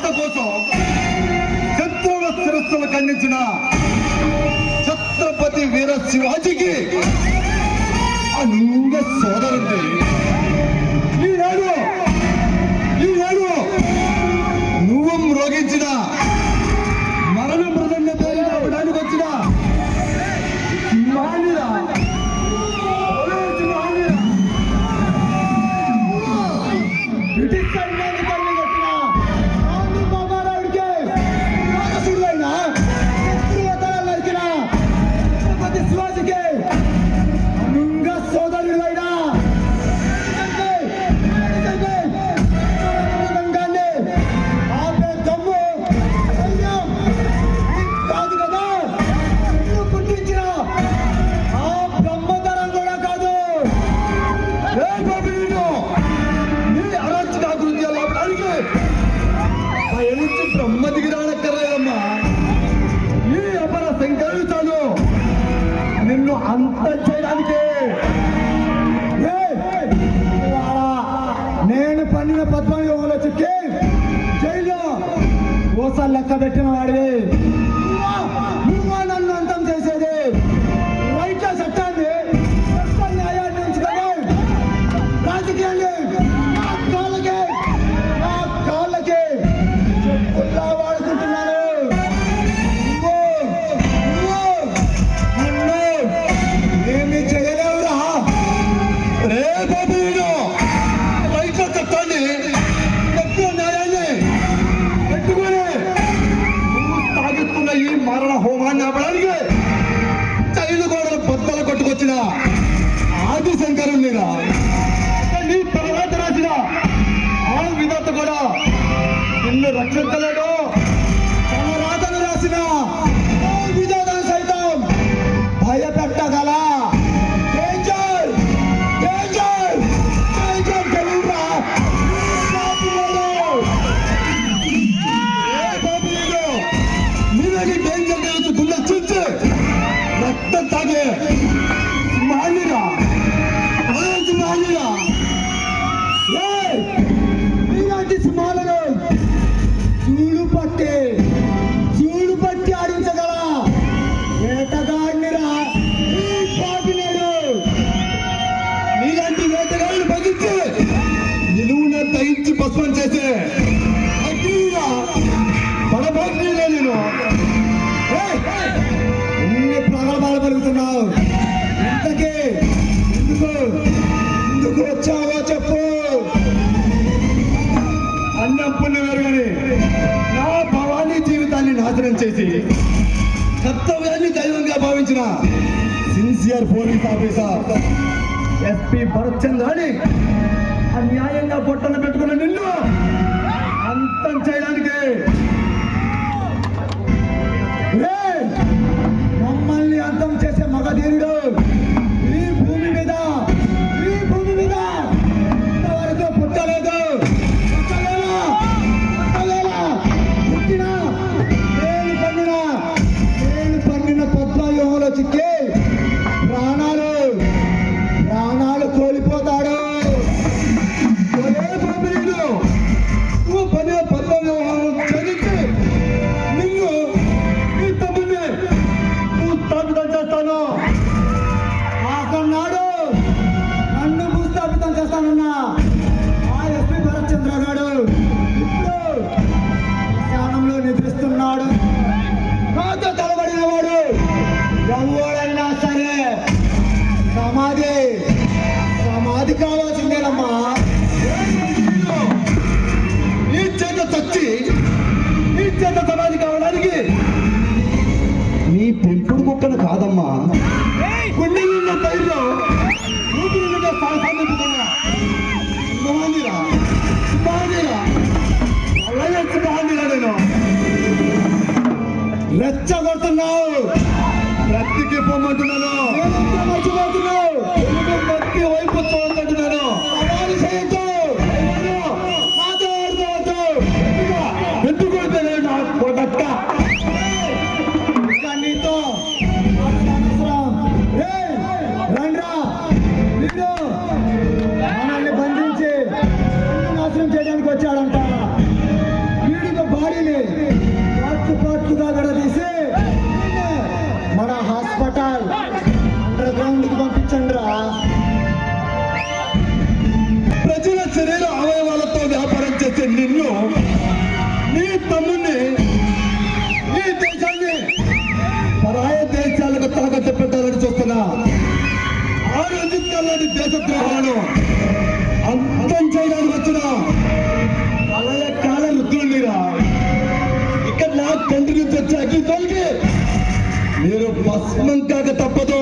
రాత కోసం శత్రువుల శిరస్సులు ఖండించిన ఛత్రపతి వీర శివాజీకి అనుంగ సోదరుంది. ఈనాడు నువ్వు మ్రోగించిన మరణ మృదంగ పేరు చెప్పడానికి వచ్చిన బ్రిటిష్ సైన్యాన్ని తల్లి కొట్టిన గాంధీ బాబారావుడికి రాజసుడైన శత్రువతలు నరికిన ఛత్రపతి శివాజీకి అనుంగ సోదరుడైన ఆపే దమ్ము సైన్యం కాదు కదా, పుట్టించిన ఆ బ్రహ్మతరం కూడా కాదు. బ్రహ్మ దిగిరానక్కర్లేదమ్మా, ఈ అపర శంకరుడు చాలు నిన్ను అంత చేయడానికి. నేను పన్నిన పద్మవ్యూహంలో చిక్కి జైల్లో ఓసారి లెక్క పెట్టిన వాడివి నువ్వు నన్ను అంతం చేసేది. రైట్ల చట్టాన్ని న్యాయాన్ని ఉంచుకొని రాజకీయాన్ని నా కాళ్ళకి చెప్పుల్లా వాడుకుంటున్నాను. నన్ను ఏమి చేయలేవురా రే బాబు. రైట్ల చట్టాన్ని న్యాయాన్ని పెట్టుకొని నువ్వు సాగిస్తున్న ఈ మరణ హోమాన్ని ఆపడానికి చైలు గోడలు బద్దలు కొట్టుకొచ్చిన ఆది శంకరుణ్ణిరా, నీ తర్వాత రాసిన ఆ విధాత కూడా నిన్ను రక్షించలేడు. తన రాతను రాసిన ఆ విధానం సైతం భయపెట్టగల డేంజర్ డేంజర్ డేంజర్ తెలుగురా. నీవేది డేంజర్ తెలుసు గుండె చుంచి రక్తం తాగే మాలిరా మాలిరా. నీలాంటి సింహాలను చూడు పట్టి ఆడించగల వేటగాడినిరా ఈ పాపినేడు. నీలాంటి వేటగాడిని బదిలించి నిలువున తగ్గించి భస్మం చేసే అగ్నిరా పడబోతున్నా నేను. ఎన్ని ప్రగల్భాలు పలుకుతున్నావు, ఇంతకీ ఎందుకు వచ్చావో చెప్పు. అన్నం పుణ్యం ఎరుగని నా భవానీ జీవితాన్ని నాశనం చేసి కర్తవ్యాన్ని దైవంగా భావించిన sincere police officer SP Bharat చంద్రాని అన్యాయంగా పొట్టన పెట్టుకున్న నిన్ను అంతం చేయడానికి మమ్మల్ని అంతం చేసే మగధీరుడు ఈ భూమి మీద ఇంతవరకు పుట్టలేదు. నేను పన్నిన పద్మవ్యూహంలో చిక్కి ప్రాణాలు కోల్పోతాడు. నువ్వు పన్నిన పద్మవ్యూహం చదివించి నిన్ను నీ తమ్ముడిని భూస్థాపితం చేస్తాను. ఆకన్నాడు నన్ను భూస్థాపితం చేస్తానన్నా ఆ ఎస్పీ భరత్ చంద్ర గారు ఇప్పుడు స్థానంలో నిద్రిస్తున్నాడు. నాతో తలబడిన వాడు ఎవడైనా సరే సమాధి కావాల్సిందేనమ్మా. నీ చేత చచ్చి నీ చేత సమాధి కావడానికి నీ పెంపుడు కుక్కను కాదమ్మా, గుండె నిన్న ధైర్యం ఊపిరి నిన్న సాహసం నింపుతున్నా నేను రెచ్చగొడుతున్నావు. రక్తికి పొమ్మంటున్నాను, మర్చిపోతున్నావు. భక్తి వైపు చూడంటున్నాను. ఎందుకు కొడక్క నీతో రండ్రా. వీడు మనల్ని బంధించి నాశనం చేయడానికి వచ్చాడంట. వీడికి పార్ట్లుగా విడదీసి మన హాస్పిటల్ అండర్ గ్రౌండ్ కి పంపించండి రా. ప్రజల శరీర అవయవాలతో వ్యాపారం చేసే నిన్ను, నీ తమ్ముణ్ణి, ఈ దేశాన్ని పరాయ దేశాలకు తాకట్టు పెట్టాలని చూస్తున్నా ఆ రంజిత్తాలని దేశద్రోహాలను అంతం చేయడానికి వచ్చిన అలాగే కాల రుద్రుడిరా. ఇక్కడ నా తండ్రి నుంచి వచ్చే అగ్ని తొలగి మీరు భస్మం కాక తప్పదు.